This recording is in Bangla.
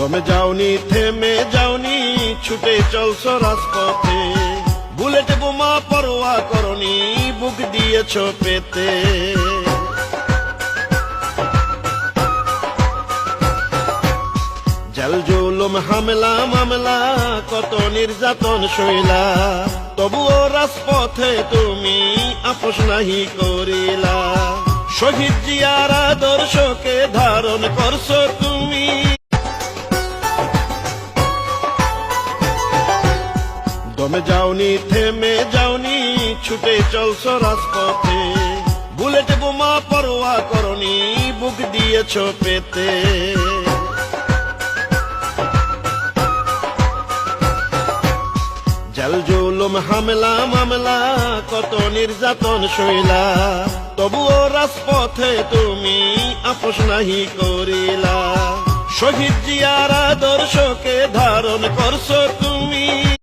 দমে যাওনি থেমে যাওনি ছুটে চলছো রাজপথে বুলেট বোমা পরোয়া করনি বুক দিয়েছ পেতে জেল জুলুম হামলা মামলা কত নির্যাতন সইলা তবুও রাজপথে তুমি আপোষ নাহি করিলা শহীদ জিয়ার আদর্শকে ধারণ করছো তুমি দমে যাওনি থেমে যাওনি ছুটে চলছো রাজপথে বুলেট বোমা পরোয়া করনি বুক দিয়েছ পেতে জেল জুলুম হামলা মামলা কত নির্যাতন সইলা তবুও রাজপথে তুমি আপোষ নাহি করিলা শহীদ জিয়ার আদর্শকে ধারণ করছো তুমি